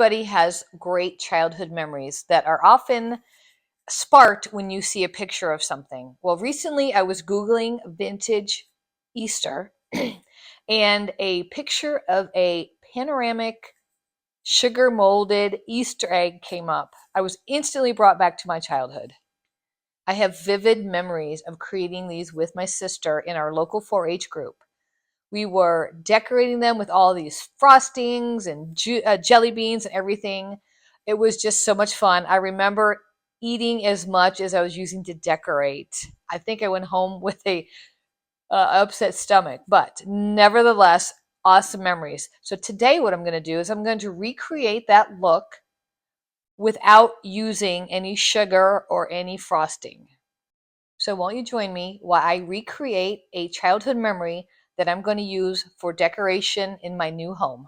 Everybody has great childhood memories that are often sparked when you see a picture of something. Well, recently I was Googling vintage Easter and a picture of a panoramic sugar molded Easter egg came up. I was instantly brought back to my childhood. I have vivid memories of creating these with my sister in our local 4-H group. We were decorating them with all these frostings and jelly beans and everything. It was just so much fun. I remember eating as much as I was using to decorate. I think I went home with a upset stomach, but nevertheless, awesome memories. So today what I'm going to do is I'm going to recreate that look without using any sugar or any frosting. So won't you join me while I recreate a childhood memory that I'm going to use for decoration in my new home?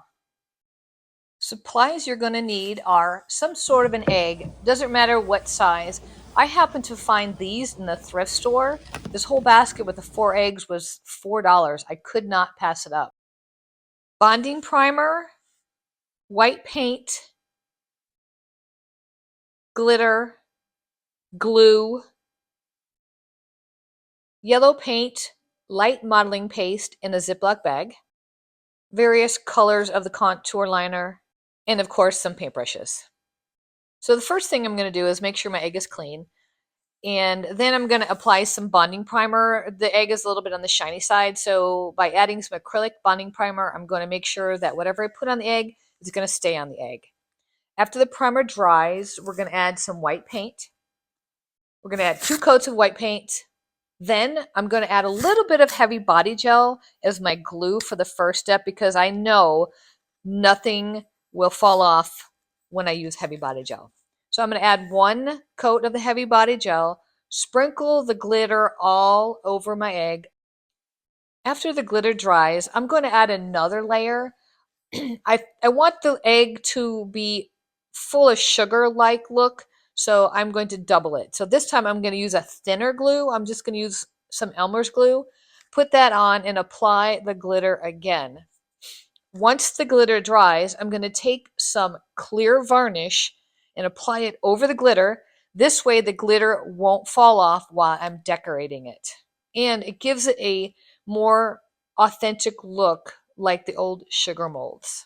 Supplies you're going to need are some sort of an egg. Doesn't matter what size. I happened to find these in the thrift store. This whole basket with the 4 eggs was $4. I could not pass it up. Bonding primer, white paint, glitter, glue, yellow paint, light modeling paste in a Ziploc bag, various colors of the contour liner, and of course some paintbrushes. So the first thing I'm going to do is make sure my egg is clean. And then I'm going to apply some bonding primer. The egg is a little bit on the shiny side, so by adding some acrylic bonding primer, I'm going to make sure that whatever I put on the egg is going to stay on the egg. After the primer dries, we're going to add some white paint. We're going to add 2 coats of white paint. Then I'm going to add a little bit of heavy body gel as my glue for the first step because I know nothing will fall off when I use heavy body gel. So I'm going to add 1 coat of the heavy body gel, sprinkle the glitter all over my egg. After the glitter dries, I'm going to add another layer. I want the egg to be full of sugar-like look, so I'm going to double it. So this time I'm going to use a thinner glue. I'm just going to use some Elmer's glue. Put that on and apply the glitter again. Once the glitter dries, I'm going to take some clear varnish and apply it over the glitter. This way the glitter won't fall off while I'm decorating it. And it gives it a more authentic look like the old sugar molds.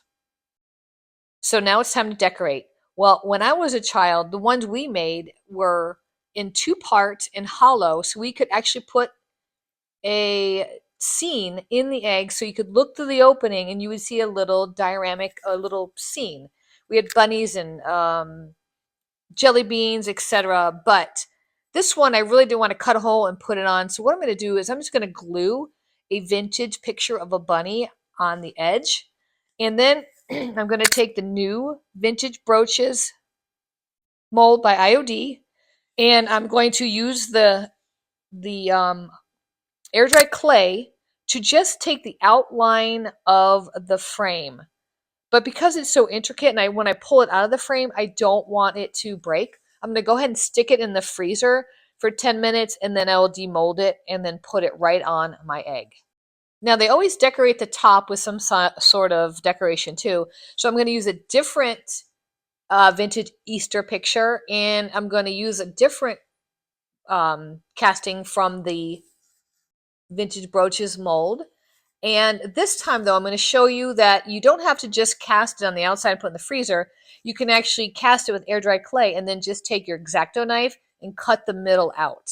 So now it's time to decorate. Well, when I was a child, the ones we made were in 2 parts and hollow, so we could actually put a scene in the egg so you could look through the opening and you would see a little a little scene. We had bunnies and jelly beans, etc. But this one, I really didn't want to cut a hole and put it on. So what I'm going to do is I'm just going to glue a vintage picture of a bunny on the edge. And then I'm going to take the new Vintage Brooches mold by IOD, and I'm going to use the air dry clay to just take the outline of the frame. But because it's so intricate and when I pull it out of the frame, I don't want it to break. I'm going to go ahead and stick it in the freezer for 10 minutes and then I will demold it and then put it right on my egg. Now they always decorate the top with some sort of decoration too. So I'm going to use a different vintage Easter picture and I'm going to use a different casting from the Vintage Brooches mold. And this time though, I'm going to show you that you don't have to just cast it on the outside and put it in the freezer. You can actually cast it with air dry clay and then just take your X-Acto knife and cut the middle out.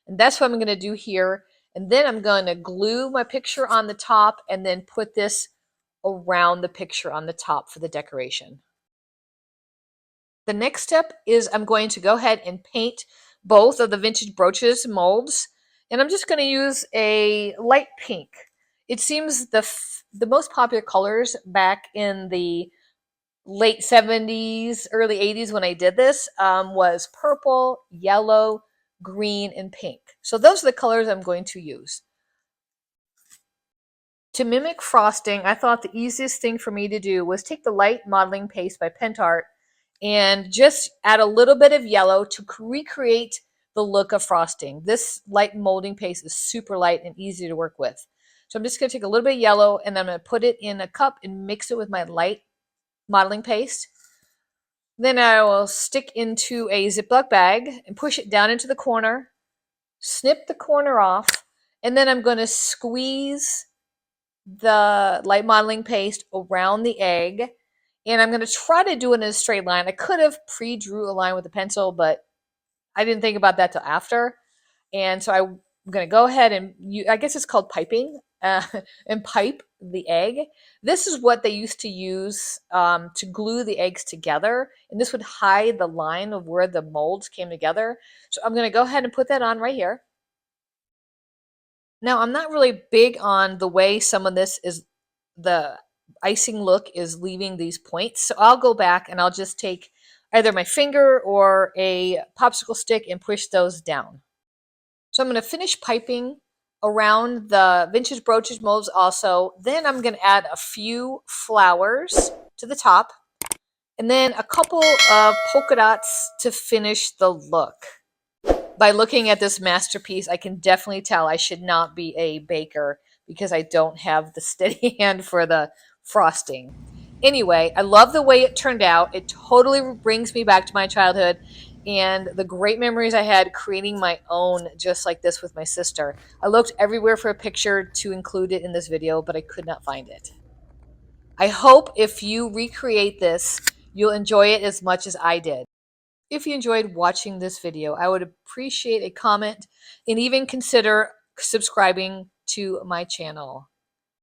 And that's what I'm going to do here. And then I'm going to glue my picture on the top and then put this around the picture on the top for the decoration. The next step is I'm going to go ahead and paint both of the Vintage Brooches molds. And I'm just going to use a light pink. It seems the most popular colors back in the late 70s, early 80s when I did this was purple, yellow, green, and pink. So those are the colors I'm going to use. To mimic frosting, I thought the easiest thing for me to do was take the light modeling paste by Pentart and just add a little bit of yellow to recreate the look of frosting. This light molding paste is super light and easy to work with. So I'm just going to take a little bit of yellow and I'm going to put it in a cup and mix it with my light modeling paste. Then I will stick into a Ziploc bag and push it down into the corner, snip the corner off, and then I'm going to squeeze the light modeling paste around the egg. And I'm going to try to do it in a straight line. I could have pre-drew a line with a pencil, but I didn't think about that till after. And so I'm going to go ahead and, I guess it's called piping, and pipe the egg. This is what they used to use to glue the eggs together. And this would hide the line of where the molds came together. So I'm going to go ahead and put that on right here. Now, I'm not really big on the way some of this is, the icing look is leaving these points. So I'll go back and I'll just take either my finger or a popsicle stick and push those down. So I'm going to finish piping around the Vintage Brooches molds also. Then I'm going to add a few flowers to the top and then a couple of polka dots to finish the look. By looking at this masterpiece, I can definitely tell I should not be a baker because I don't have the steady hand for the frosting. Anyway, I love the way it turned out. It totally brings me back to my childhood and the great memories I had creating my own just like this with my sister. I looked everywhere for a picture to include it in this video, but I could not find it. I hope if you recreate this, you'll enjoy it as much as I did. If you enjoyed watching this video, I would appreciate a comment and even consider subscribing to my channel.